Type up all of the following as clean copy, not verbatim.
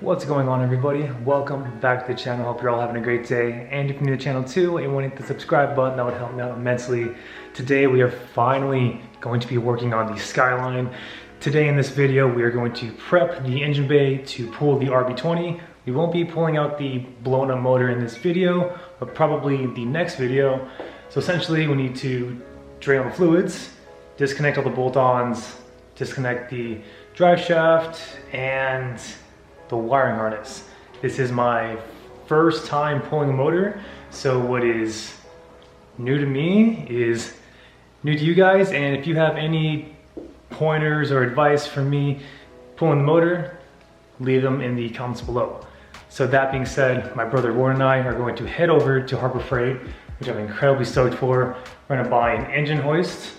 What's going on, everybody? Welcome back to the channel. Hope you're all having a great day. And if you're new to the channel too and want to hit the subscribe button, that would help me out immensely. Today we are finally going to be working on the Skyline. Today in this video we are going to prep the engine bay to pull the RB20. We won't be pulling out the blown up motor in this video, but probably the next video. So essentially we need to drain all the fluids, disconnect all the bolt-ons, disconnect the drive shaft, and the wiring harness. This is my first time pulling a motor, so what is new to me is new to you guys, and if you have any pointers or advice for me pulling the motor, leave them in the comments below. So that being said, my brother Warren and I are going to head over to Harbor Freight, which I'm incredibly stoked for. We're gonna buy an engine hoist,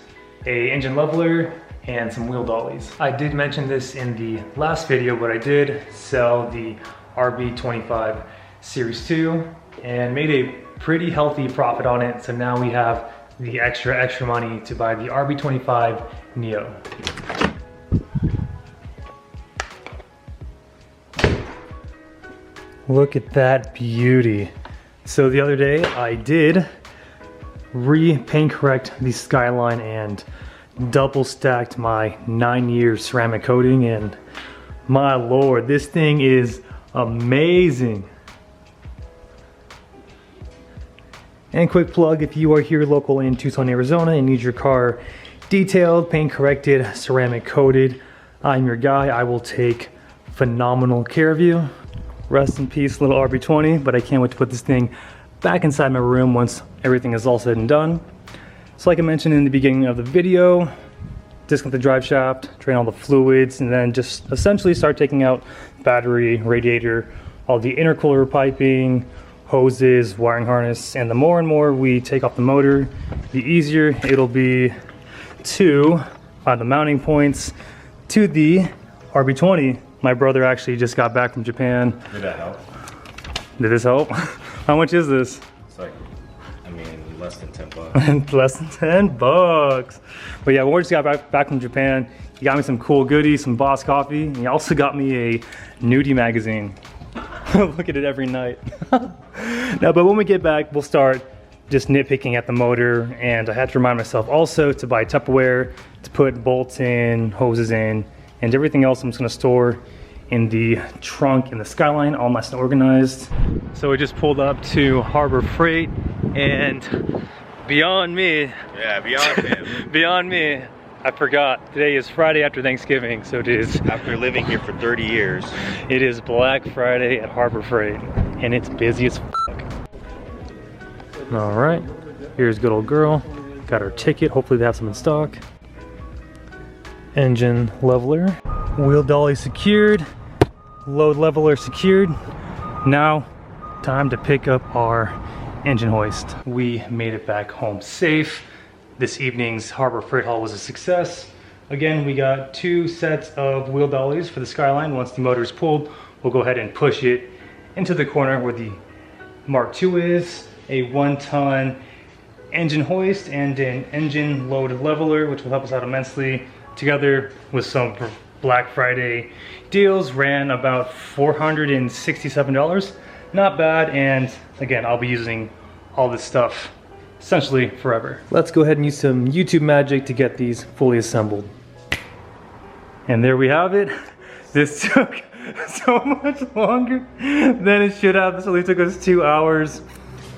a engine leveler, and some wheel dollies. I did mention this in the last video, but I did sell the RB25 Series 2 and made a pretty healthy profit on it. So now we have the extra money to buy the RB25 Neo. Look at that beauty. So the other day I did paint correct the Skyline and double stacked my 9-year ceramic coating, and my lord, this thing is amazing. And quick plug, if you are here local in Tucson, Arizona and need your car detailed, paint corrected, ceramic coated, I'm your guy. I will take phenomenal care of you. Rest in peace, little RB20, but I can't wait to put this thing back inside my room once everything is all said and done. So like I mentioned in the beginning of the video, disconnect the drive shaft, drain all the fluids, and then just essentially start taking out battery, radiator, all the intercooler piping, hoses, wiring harness, and the more and more we take off the motor, the easier it'll be to find the mounting points to the RB20. My brother actually just got back from Japan. Did that help? Did this help? How much is this? It's like, I mean, less than 10 bucks. Less than 10 bucks. But yeah, Ward just got back from Japan. He got me some cool goodies, some Boss coffee, and he also got me a nudie magazine. Look at it every night. No, but when we get back, we'll start just nitpicking at the motor, and I had to remind myself also to buy Tupperware to put bolts in, hoses in, and everything else I'm just gonna store in the trunk in the Skyline, all nice and organized. So we just pulled up to Harbor Freight, and beyond me, beyond me, I forgot, today is Friday after Thanksgiving, so it is. After living here for 30 years. It is Black Friday at Harbor Freight, and it's busy as fuck. All right, here's good old girl. Got her ticket, hopefully they have some in stock. Engine leveler, wheel dolly secured, load leveler secured. Now, time to pick up our engine hoist. We made it back home safe. This evening's Harbor Freight haul was a success. Again, we got 2 sets of wheel dollies for the Skyline. Once the motor is pulled, we'll go ahead and push it into the corner where the Mark II is, a 1-ton engine hoist and an engine load leveler, which will help us out immensely. Together with some Black Friday deals, ran about $467. Not bad, and again, I'll be using all this stuff essentially forever. Let's go ahead and use some YouTube magic to get these fully assembled. And there we have it. This took so much longer than it should have. This only took us 2 hours.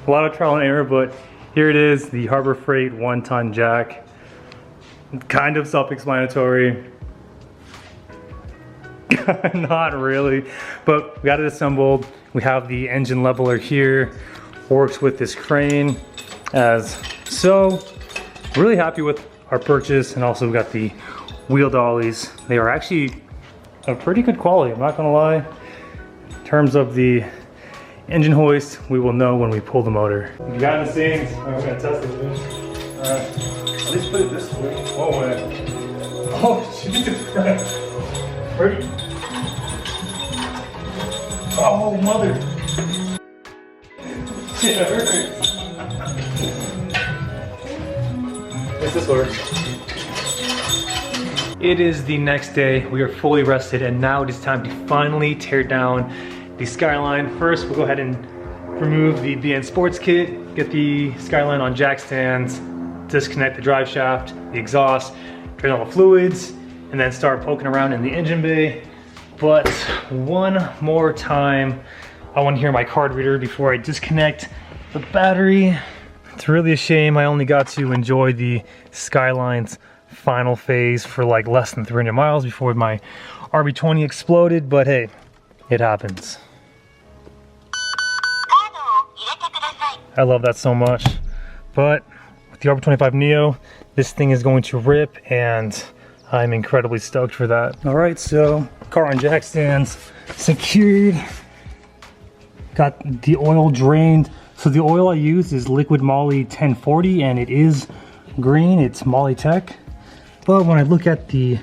A lot of trial and error, but here it is, the Harbor Freight 1-ton jack. Kind of self-explanatory. Not really, but we got it assembled. We have the engine leveler here, works with this crane as so. Really happy with our purchase, and also we got the wheel dollies. They are actually of pretty good quality, I'm not gonna lie. In terms of the engine hoist, we will know when we pull the motor. Behind the scenes, we're gonna test this. Alright. At least put it this way. Oh, man. Oh, Jesus Christ. Pretty. Oh, mother. Shit, it hurts. This work. It is the next day. We are fully rested, and now it is time to finally tear down the Skyline. First, we'll go ahead and remove the BN Sports Kit, get the Skyline on jack stands, disconnect the drive shaft, the exhaust, drain all the fluids, and then start poking around in the engine bay. But one more time, I want to hear my card reader before I disconnect the battery. It's really a shame I only got to enjoy the Skyline's final phase for like less than 300 miles before my RB20 exploded, but hey, it happens. I love that so much. But with the RB25 Neo, this thing is going to rip, and I'm incredibly stoked for that. All right, so car on jack stands secured. Got the oil drained. So the oil I use is Liquid Moly 1040, and it is green. It's Moly Tech. But when I look at the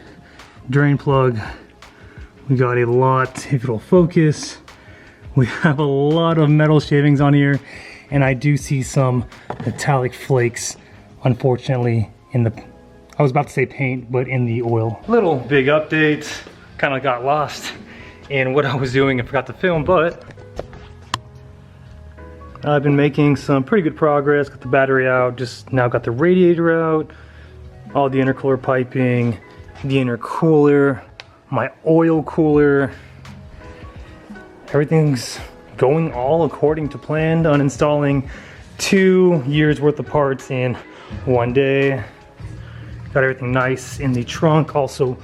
drain plug, we got a lot, if it'll focus, we have a lot of metal shavings on here, and I do see some metallic flakes, unfortunately, in the, I was about to say paint, but in the oil. Little big update, kind of got lost in what I was doing and forgot to film, but I've been making some pretty good progress. Got the battery out, just now got the radiator out, all the intercooler piping, the intercooler, my oil cooler. Everything's going all according to plan. Uninstalling 2 years worth of parts in one day. Got everything nice in the trunk. Also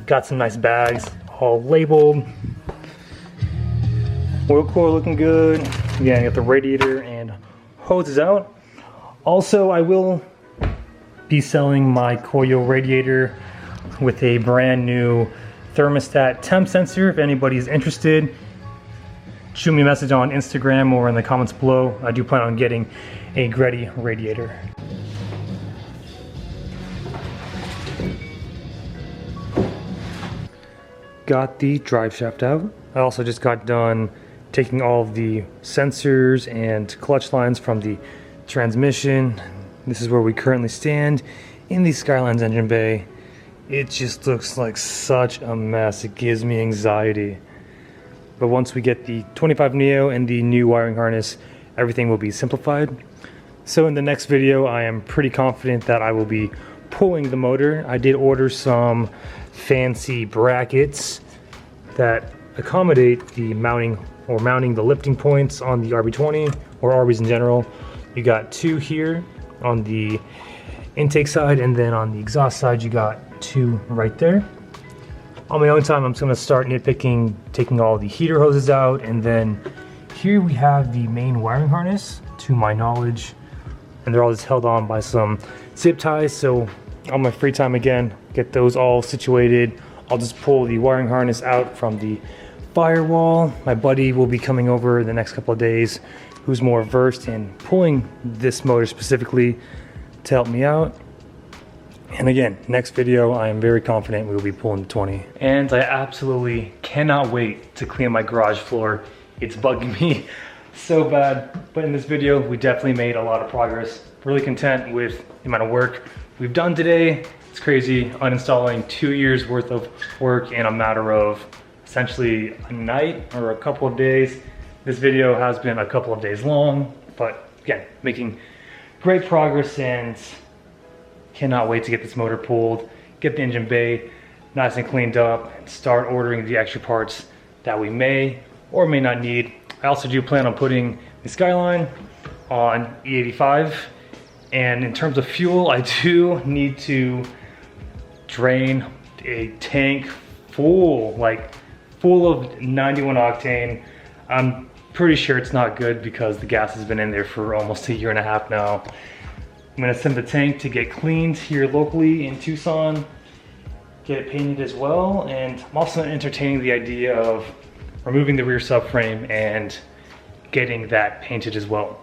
got some nice bags, all labeled. Oil cooler looking good. Again, got the radiator and hoses out. Also, I will be selling my Koyo radiator with a brand new thermostat temp sensor. If anybody's interested, shoot me a message on Instagram or in the comments below. I do plan on getting a Greddy radiator. Got the drive shaft out. I also just got done taking all of the sensors and clutch lines from the transmission. This is where we currently stand in the Skyline's engine bay. It just looks like such a mess. It gives me anxiety. But once we get the 25 Neo and the new wiring harness, everything will be simplified. So in the next video, I am pretty confident that I will be pulling the motor. I did order some fancy brackets that accommodate the mounting the lifting points on the RB20 or RBs in general. You got 2 here on the intake side, and then on the exhaust side you got 2 right there. On my own time, I'm just gonna start nitpicking, taking all the heater hoses out, and then here we have the main wiring harness, to my knowledge, and they're all just held on by some zip ties. So on my free time, again, get those all situated. I'll just pull the wiring harness out from the firewall. My buddy will be coming over the next couple of days, who's more versed in pulling this motor specifically, to help me out. And again, next video, I am very confident we will be pulling the 20. And I absolutely cannot wait to clean my garage floor. It's bugging me so bad. But in this video, we definitely made a lot of progress. Really content with the amount of work we've done today. It's crazy, uninstalling 2 years worth of work in a matter of essentially a night or a couple of days. This video has been a couple of days long, but again, making great progress, and cannot wait to get this motor pulled, get the engine bay nice and cleaned up, and start ordering the extra parts that we may or may not need. I also do plan on putting the Skyline on E85, and in terms of fuel, I do need to drain a tank full of 91 octane. I'm pretty sure it's not good because the gas has been in there for almost 1.5 years now. I'm gonna send the tank to get cleaned here locally in Tucson, get it painted as well, and I'm also entertaining the idea of removing the rear subframe and getting that painted as well,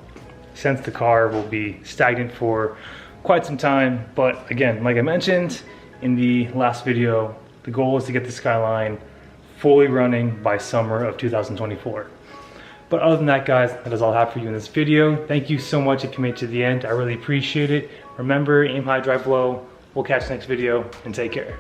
since the car will be stagnant for quite some time. But again, like I mentioned in the last video, the goal is to get the Skyline fully running by summer of 2024. But other than that, guys, that is all I have for you in this video. Thank you so much if you made it to the end. I really appreciate it. Remember, aim high, drive low. We'll catch you next video, and take care.